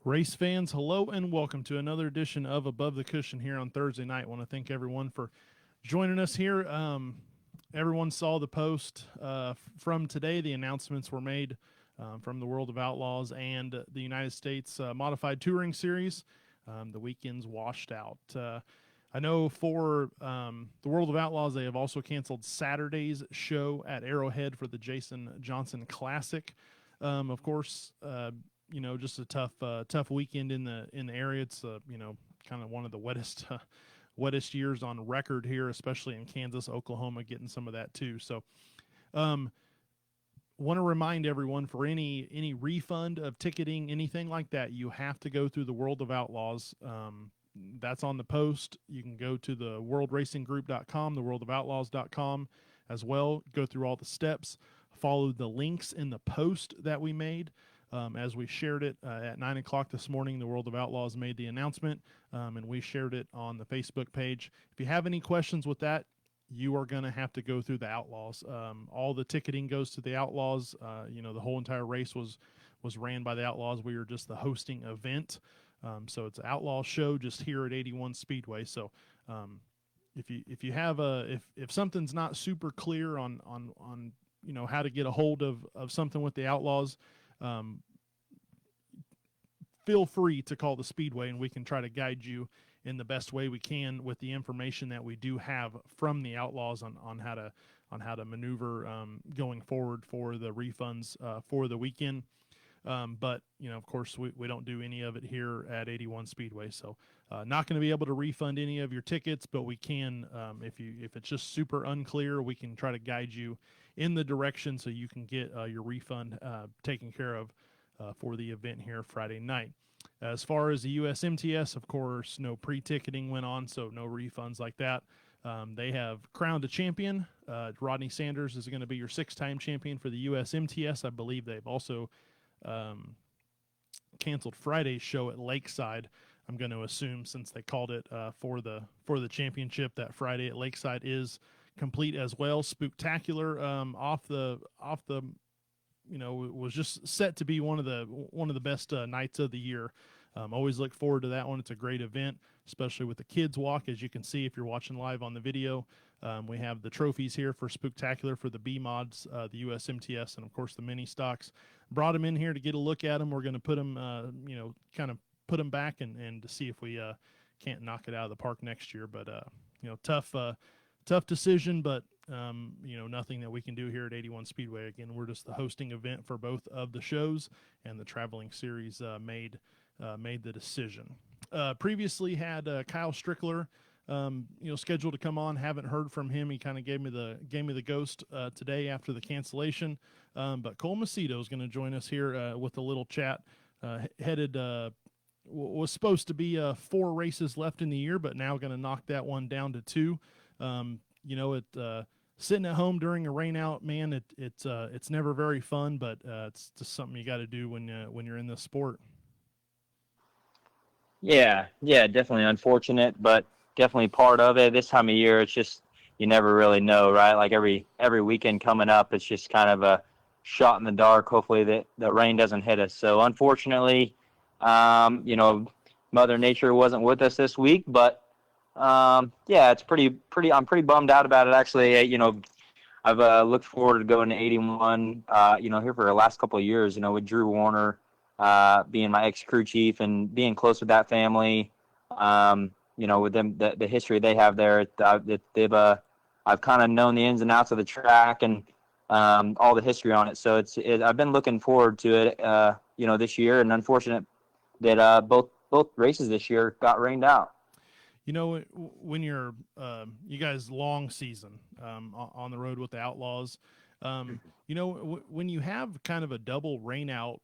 Race fans, hello and welcome to another edition of Above the Cushion here on Thursday night. I want to thank everyone for joining us here. Everyone saw the post from today. The announcements were made from the World of Outlaws and the United States Modified Touring Series. The weekend's washed out. I know for the World of Outlaws, they have also canceled Saturday's show at Arrowhead for the Jason Johnson Classic. Of course, just a tough weekend in the area. It's kind of one of the wettest years on record here, especially in Kansas, Oklahoma, getting some of that too. So, um, want to remind everyone for any refund of ticketing, anything like that, you have to go through the World of Outlaws. That's on the post. You can go to the worldracinggroup.com, the worldofoutlaws.com as well. Go through all the steps. Follow the links in the post that we made. As we shared it at 9 o'clock this morning, the World of Outlaws made the announcement, and we shared it on the Facebook page. If you have any questions with that, you are going to have to go through the Outlaws. All the ticketing goes to the Outlaws. The whole entire race was ran by the Outlaws. We were just the hosting event. So it's an Outlaw show just here at 81 Speedway. So if you have if something's not super clear on how to get a hold of something with the Outlaws, um, feel free to call the Speedway and we can try to guide you in the best way we can with the information that we do have from the Outlaws on how to maneuver going forward for the refunds for the weekend. But of course, we don't do any of it here at 81 Speedway, so not going to be able to refund any of your tickets. But we can, if it's just super unclear, we can try to guide you in the direction so you can get your refund taken care of for the event here Friday night. As far as the USMTS, of course, no pre-ticketing went on, so no refunds like that. They have crowned a champion. Rodney Sanders is going to be your six-time champion for the USMTS. I believe they've also canceled Friday's show at Lakeside. I'm going to assume since they called it for the championship that Friday at Lakeside is complete as well. Spooktacular off the was just set to be one of the best nights of the year. Always look forward to that one. It's a great event, especially with the kids walk. As you can see, if you're watching live on the video, we have the trophies here for Spooktacular for the B mods, the USMTS, and of course the mini stocks. Brought them in here to get a look at them. We're going to put them, kind of put them back and to see if we can't knock it out of the park next year. But tough decision, but nothing that we can do here at 81 Speedway. Again, we're just the hosting event for both of the shows, and the traveling series made the decision. Previously had Kyle Strickler, scheduled to come on. Haven't heard from him. He kind of gave me the ghost today after the cancellation. But Cole Macedo is going to join us here with a little chat. Headed was supposed to be 4 races left in the year, but now going to knock that one down to 2. Sitting at home during a rain out, man, it's never very fun, but it's just something you got to do when you're in this sport. Yeah, definitely unfortunate, but definitely part of it. This time of year, it's just you never really know, right? Like every weekend coming up, it's just kind of a shot in the dark. Hopefully that rain doesn't hit us. So unfortunately, Mother Nature wasn't with us this week, but it's pretty. I'm pretty bummed out about it actually. I've looked forward to going to 81. Here for the last couple of years. With Drew Warner. Being my ex-crew chief and being close with that family, with them, the history they have there, I've kind of known the ins and outs of the track and all the history on it. So I've been looking forward to it, this year. And unfortunate that both races this year got rained out. When you're you guys long season on the road with the Outlaws. When you have kind of a double rain out,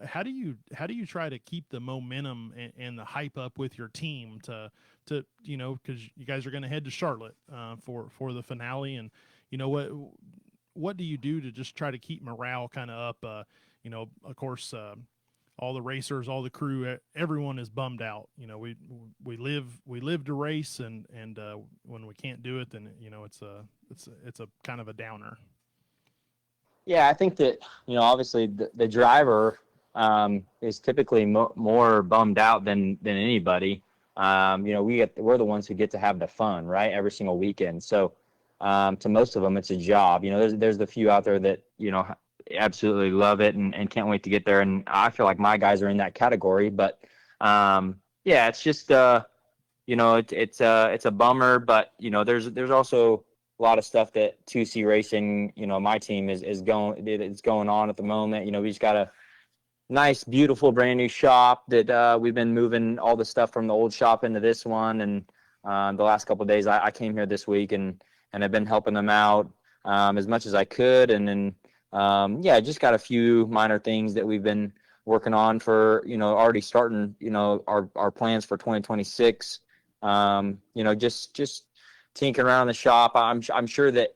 how do you try to keep the momentum and the hype up with your team to because you guys are going to head to Charlotte for the finale, and what do you do to just try to keep morale kind of up? Of course, all the racers, all the crew, everyone is bummed out. We live to race, and when we can't do it, then it's a kind of a downer. Yeah, I think that obviously the driver is typically more bummed out than anybody. We're the ones who get to have the fun, right? Every single weekend. So, to most of them, it's a job. There's the few out there that, absolutely love it and can't wait to get there. And I feel like my guys are in that category, but, yeah, it's just, it's a bummer, but there's also a lot of stuff that 2C Racing, my team is going on at the moment. We just got a nice, beautiful, brand new shop that we've been moving all the stuff from the old shop into this one. And the last couple of days, I came here this week and I've been helping them out as much as I could. And then just got a few minor things that we've been working on for already starting our plans for 2026. Just tinkering around the shop. I'm sure that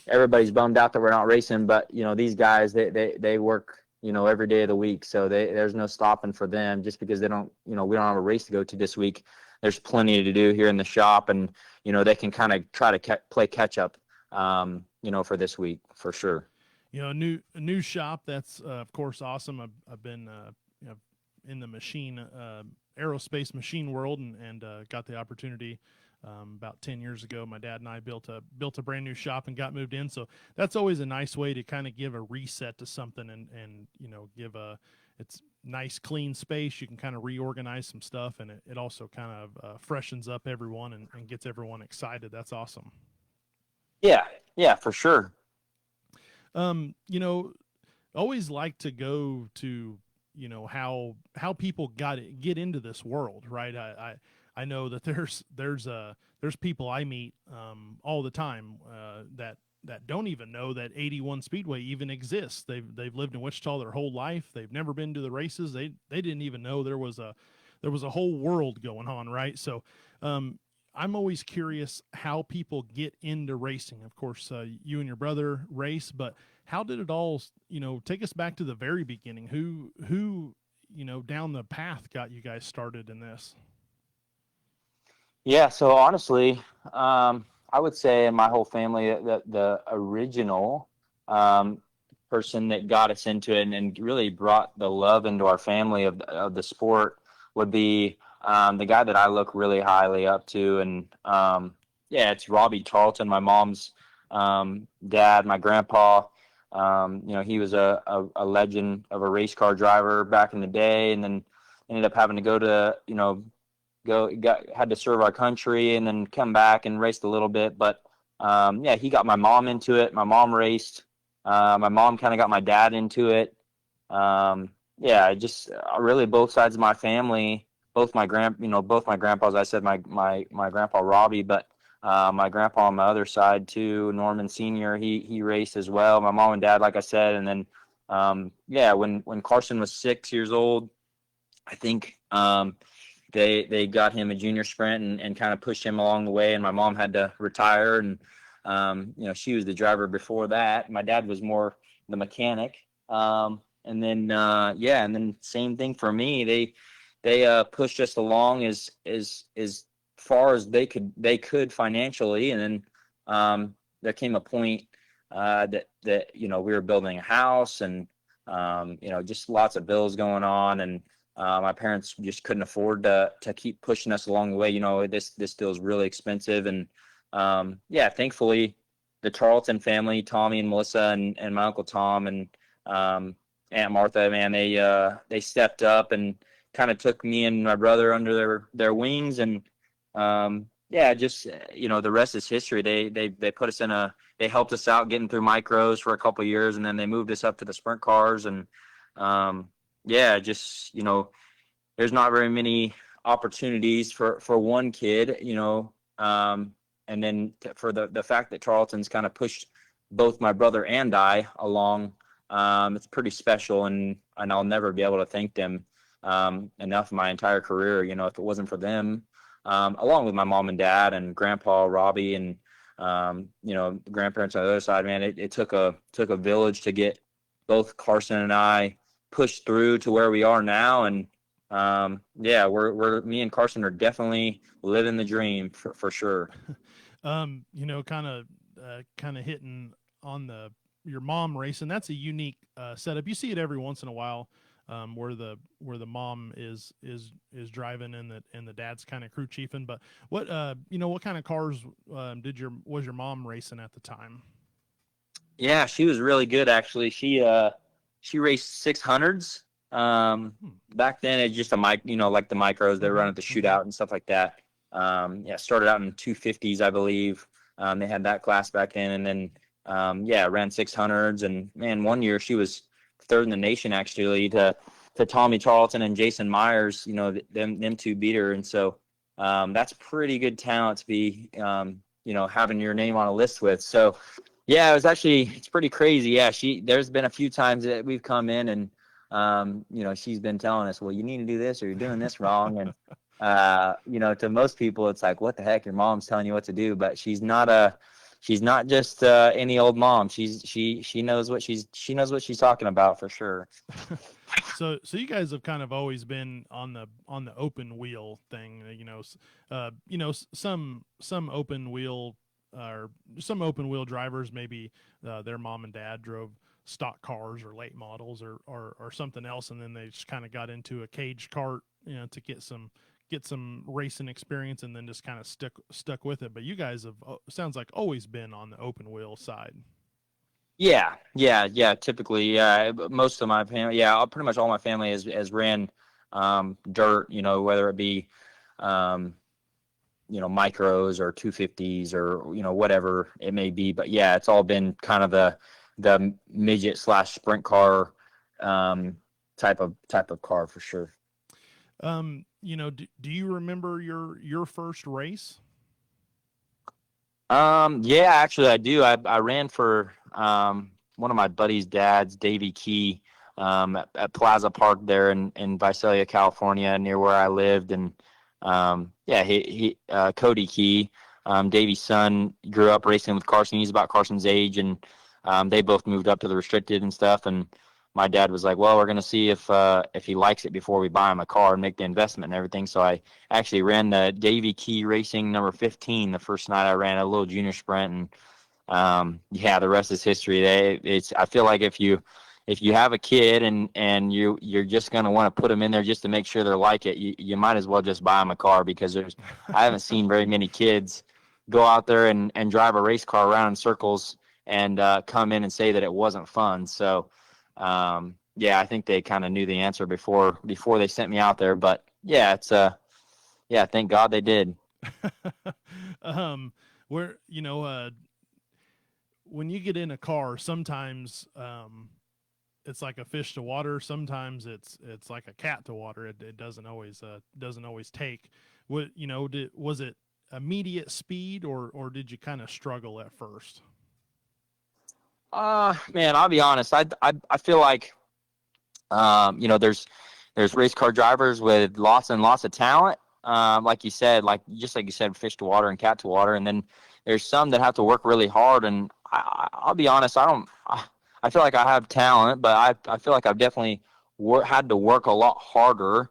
everybody's bummed out that we're not racing, but these guys they work every day of the week, so there's no stopping for them just because they don't we don't have a race to go to this week. There's plenty to do here in the shop, and they can kind of try to play catch up for this week for sure. A new shop. That's of course awesome. I've been in the machine aerospace machine world and got the opportunity about 10 years ago. My dad and I built a brand new shop and got moved in. So that's always a nice way to kind of give a reset to something and give it's nice clean space. You can kind of reorganize some stuff, and it also kind of freshens up everyone and gets everyone excited. That's awesome. Yeah, for sure. Um, you know, Always like to go to how people get into this world, right? I know that there's people I meet all the time that don't even know that 81 Speedway even exists. They've lived in Wichita their whole life. They've never been to the races. They didn't even know there was a whole world going on, right? So I'm always curious how people get into racing. Of course, you and your brother race, but how did it all, take us back to the very beginning? Who, down the path got you guys started in this? Yeah, so honestly, I would say in my whole family that the original um, person that got us into it and really brought the love into our family of the sport would be the guy that I look really highly up to. And yeah, it's Robbie Charlton, my mom's dad, my grandpa. He was a legend of a race car driver back in the day, and then ended up having to go to, had to serve our country and then come back and raced a little bit. But yeah, he got my mom into it. My mom raced. My mom kind of got my dad into it. Yeah, just really both sides of my family, both my grandpas. I said my grandpa Robbie, but my grandpa on my other side too, Norman Senior. He raced as well. My mom and dad, like I said, and then yeah, when Carson was 6 years old, I think they got him a junior sprint and kind of pushed him along the way. And my mom had to retire, and she was the driver before that. My dad was more the mechanic. And then same thing for me. They pushed us along as far as they could financially, and then there came a point that we were building a house, and just lots of bills going on, and my parents just couldn't afford to keep pushing us along the way. This deal is really expensive, and yeah, thankfully the Charlton family, Tommy and Melissa, and my uncle Tom and Aunt Martha, man, they stepped up and kind of took me and my brother under their wings, and yeah, just the rest is history. They put us they helped us out getting through micros for a couple of years, and then they moved us up to the sprint cars, and yeah, just there's not very many opportunities for one kid, and then for the fact that Charlton's kind of pushed both my brother and I along, it's pretty special, and I'll never be able to thank them enough in my entire career. If it wasn't for them, along with my mom and dad and grandpa Robbie and the grandparents on the other side, man, it took a village to get both Carson and I pushed through to where we are now. And yeah, we're me and Carson are definitely living the dream for sure. Kind of hitting on your mom racing. That's a unique setup. You see it every once in a while. where the mom is driving and the dad's kind of crew chiefing. But what what kind of cars was your mom racing at the time? Yeah, she was really good actually. She raced 600s. Hmm. Back then it's just a mic, like the micros they run at the Hmm. shootout and stuff like that. Yeah, started out in 250s, I believe. They had that class back then, and then yeah, ran 600s. And man, one year she was third in the nation actually to Tommy Charlton and Jason Myers. Them two beat her, and so that's pretty good talent to be having your name on a list with. So yeah, it's pretty crazy. Yeah, there's been a few times that we've come in and she's been telling us, well, you need to do this or you're doing this wrong. And to most people it's like, what the heck, your mom's telling you what to do, but she's not just any old mom. She knows what she's talking about for sure. So you guys have kind of always been on the open wheel thing, some open wheel or some open wheel drivers, maybe their mom and dad drove stock cars or late models or something else, and then they just kind of got into a cage kart, to get some racing experience, and then just kind of stuck with it. But you guys have sounds like always been on the open wheel side. Yeah. Typically, yeah. Most of my family, yeah, pretty much all my family has ran dirt. Whether it be um, micros or 250s or whatever it may be. But yeah, it's all been kind of the midget slash sprint car um, type of car for sure. Do you remember your first race? Yeah, actually I do. I ran for one of my buddy's dads, Davey Key, at Plaza Park there in Visalia, California, near where I lived. And yeah, he Cody Key, Davey's son, grew up racing with Carson. He's about Carson's age, and they both moved up to the restricted and stuff. And my dad was like, "Well, we're gonna see if he likes it before we buy him a car and make the investment and everything." So I actually ran the Davy Key Racing number 15 the first night I ran a little junior sprint, and yeah, the rest is history. I feel like if you have a kid and you're just gonna want to put them in there just to make sure they're like it, you might as well just buy them a car, because I haven't seen very many kids go out there and drive a race car around in circles and come in and say that it wasn't fun. So yeah, I think they kind of knew the answer before they sent me out there. But yeah, yeah, thank God they did. um, where when you get in a car, sometimes it's like a fish to water. Sometimes it's like a cat to water. It doesn't always take. What was it immediate speed, or did you kind of struggle at first? Man, I'll be honest. I feel like there's race car drivers with lots and lots of talent. Like you said, like you said, fish to water and cat to water, and then there's some that have to work really hard. And I'll be honest, I don't. I feel like I have talent, but I feel like I've definitely had to work a lot harder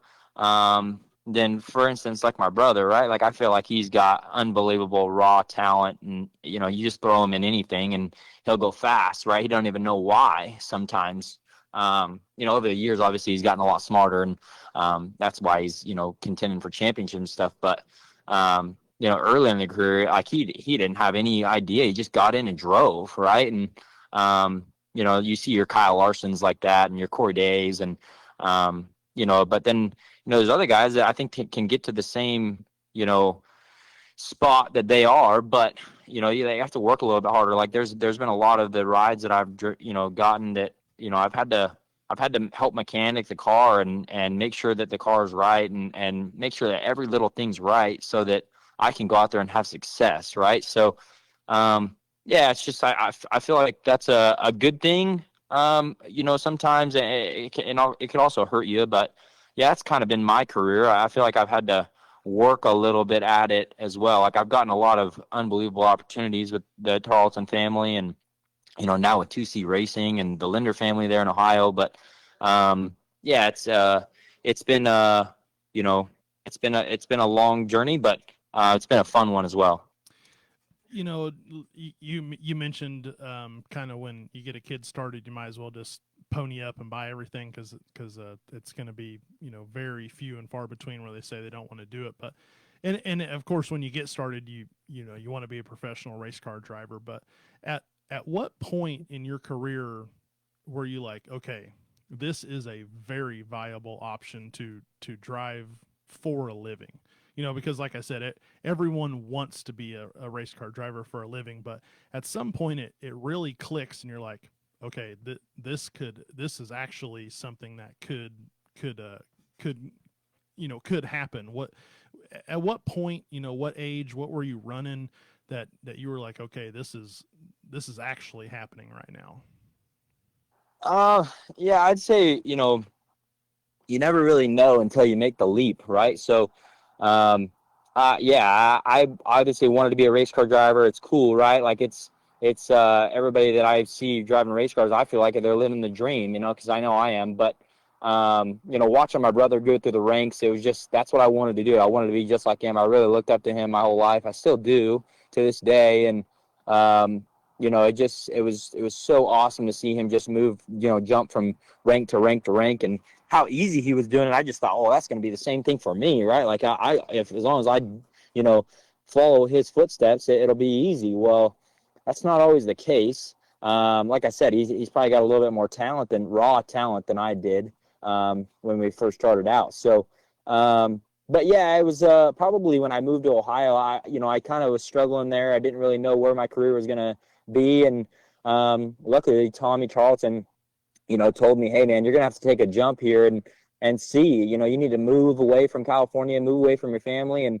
than, for instance, like my brother, right? Like I feel like he's got unbelievable raw talent, and you just throw him in anything and he'll go fast, right? He don't even know why sometimes. Over the years, obviously he's gotten a lot smarter, and that's why he's contending for championship and stuff. But early in the career, like he didn't have any idea. He just got in and drove, right? And you see your Kyle Larsons like that, and your Corey Days, and but then there's other guys that I think can get to the same spot that they are, but they have to work a little bit harder. Like there's been a lot of the rides that I've gotten that I've had to help mechanic the car and make sure that the car is right, and make sure that every little thing's right so that I can go out there and have success, right? So yeah, it's just I feel like that's a good thing. Sometimes it could also hurt you, but yeah, that's kind of been my career. I feel like I've had to work a little bit at it as well. Like I've gotten a lot of unbelievable opportunities with the Tarleton family, and now with 2C Racing and the Linder family there in Ohio. But yeah, it's been you know it's been a long journey, but it's been a fun one as well. you know you mentioned kind of when you get a kid started, you might as well just pony up and buy everything because it's going to be, very few and far between where they say they don't want to do it. But and of course, when you get started, you want to be a professional race car driver. But at what point in your career were you like, okay, this is a very viable option to drive for a living? Because like I said, everyone wants to be a race car driver for a living, but at some point it really clicks and you're like, okay, this is actually something that could happen. At what point, what age, what were you running that you were like, okay, this is actually happening right now? Yeah, I'd say, you never really know until you make the leap, right? So, yeah, I obviously wanted to be a race car driver. It's cool, right? Like it's everybody that I see driving race cars, I feel like they're living the dream, because I know I am. But watching my brother go through the ranks, it was just, that's what I wanted to do. I wanted to be just like him. I really looked up to him my whole life. I still do to this day. And it was so awesome to see him just move, jump from rank to rank to rank, and how easy he was doing it. I just thought, oh, that's going to be the same thing for me, right? Like if as long as I, follow his footsteps, it'll be easy. Well, that's not always the case. Like I said, he's probably got a little bit more raw talent than I did when we first started out. So, but yeah, it was probably when I moved to Ohio. I kind of was struggling there. I didn't really know where my career was going to be, and luckily Tommy Charlton, told me, hey man, you're gonna have to take a jump here and see, you need to move away from California, move away from your family, and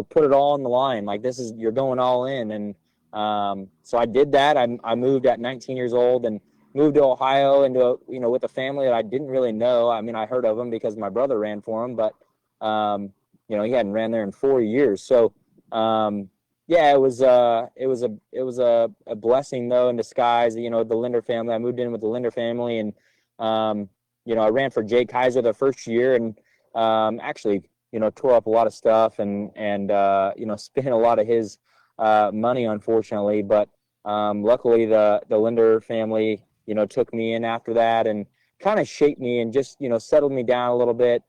put it all on the line. Like, you're going all in. And so I did that. I moved at 19 years old and moved to Ohio with a family that I didn't really know. I mean, I heard of them because my brother ran for him, but he hadn't ran there in 4 years. So yeah, it was a blessing though in disguise. The Linder family. I moved in with the Linder family, and I ran for Jay Kaiser the first year, and actually tore up a lot of stuff and spent a lot of his money, unfortunately. But luckily the Linder family took me in after that and kind of shaped me and just settled me down a little bit.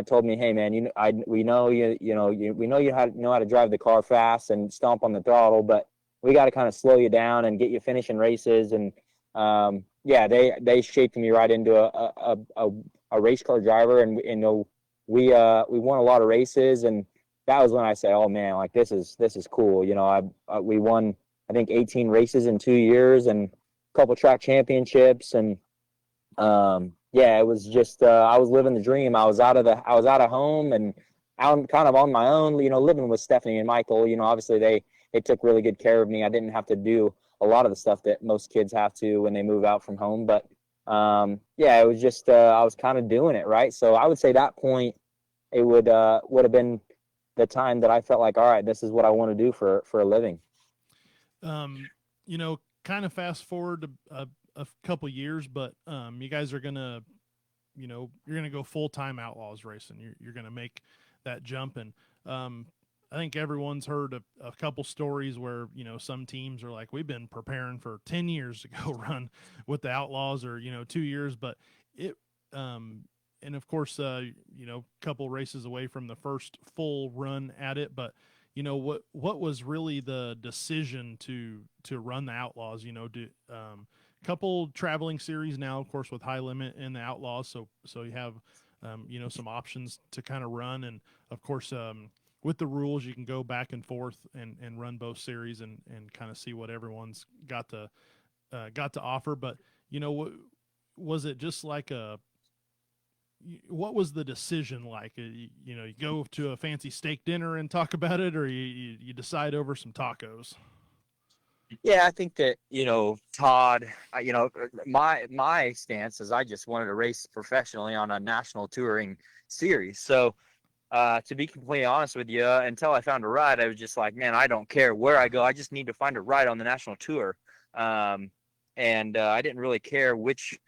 Told me, hey man, we know we know you know how to drive the car fast and stomp on the throttle, but we got to kind of slow you down and get you finishing races. And yeah, they shaped me right into a race car driver, and we won a lot of races, and that was when I said, oh man, like this is cool. We won, I think, 18 races in 2 years and a couple track championships. And yeah, it was just I was living the dream. I was out of home and out kind of on my own, living with Stephanie and Michael. Obviously they took really good care of me. I didn't have to do a lot of the stuff that most kids have to when they move out from home. But yeah, it was just I was kind of doing it, right? So I would say that point, it would have been the time that I felt like, all right, this is what I want to do for a living. Kind of fast forward a couple years, but you guys are gonna, you're gonna go full time Outlaws racing. You're gonna make that jump, and I think everyone's heard a couple stories where some teams are like, we've been preparing for 10 years to go run with the Outlaws, or 2 years, but it and of course couple races away from the first full run at it. But what was really the decision to run the Outlaws? Couple traveling series now, of course, with High Limit and the Outlaws, so you have some options to kind of run, and of course with the rules you can go back and forth and run both series and kind of see what everyone's got to offer. But was it just like what was the decision like? You go to a fancy steak dinner and talk about it, or you decide over some tacos? Yeah, I think that, Todd, my stance is I just wanted to race professionally on a national touring series. So, to be completely honest with you, until I found a ride, I was just like, man, I don't care where I go. I just need to find a ride on the national tour. And I didn't really care which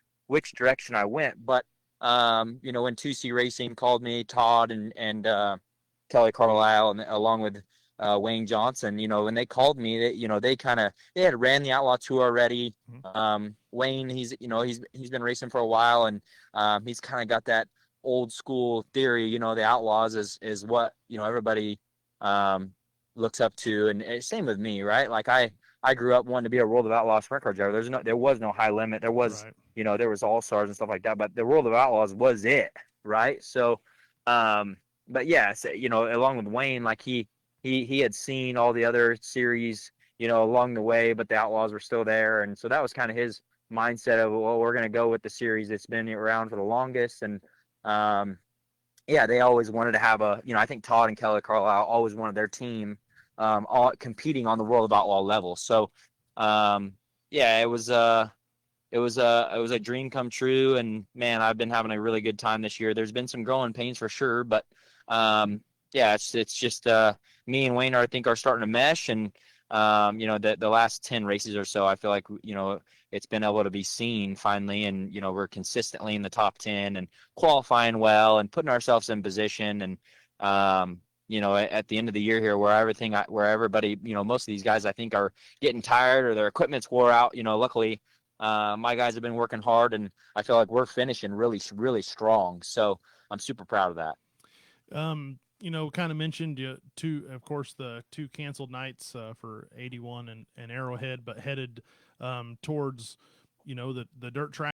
direction I went. But, when 2C Racing called me, Todd and Kelly Carlisle, and along with Wayne Johnson. When they called me, they had ran the Outlaw Tour already. Wayne, he's been racing for a while, and he's kind of got that old school theory. The Outlaws is what everybody looks up to, and same with me, right? Like I grew up wanting to be a World of Outlaws sprint car driver. There was no high limit. There was Right. there was All Stars and stuff like that, but the World of Outlaws was it, right? So, but yeah, so, along with Wayne, like he had seen all the other series, along the way, but the Outlaws were still there, and so that was kind of his mindset of, well, we're going to go with the series that's been around for the longest, and yeah, they always wanted to have I think Todd and Kelly Carlisle always wanted their team all competing on the World of Outlaw level. So, yeah, it was a dream come true, and man, I've been having a really good time this year. There's been some growing pains for sure, but yeah, it's just me and Wayne I think are starting to mesh, and the last 10 races or so, I feel like it's been able to be seen finally, and we're consistently in the top 10 and qualifying well and putting ourselves in position, and at the end of the year here, where everybody, most of these guys I think are getting tired or their equipment's wore out. Luckily, my guys have been working hard, and I feel like we're finishing really, really strong. So I'm super proud of that. Kind of mentioned of course, the two canceled nights for 81 and Arrowhead, but headed towards, the dirt track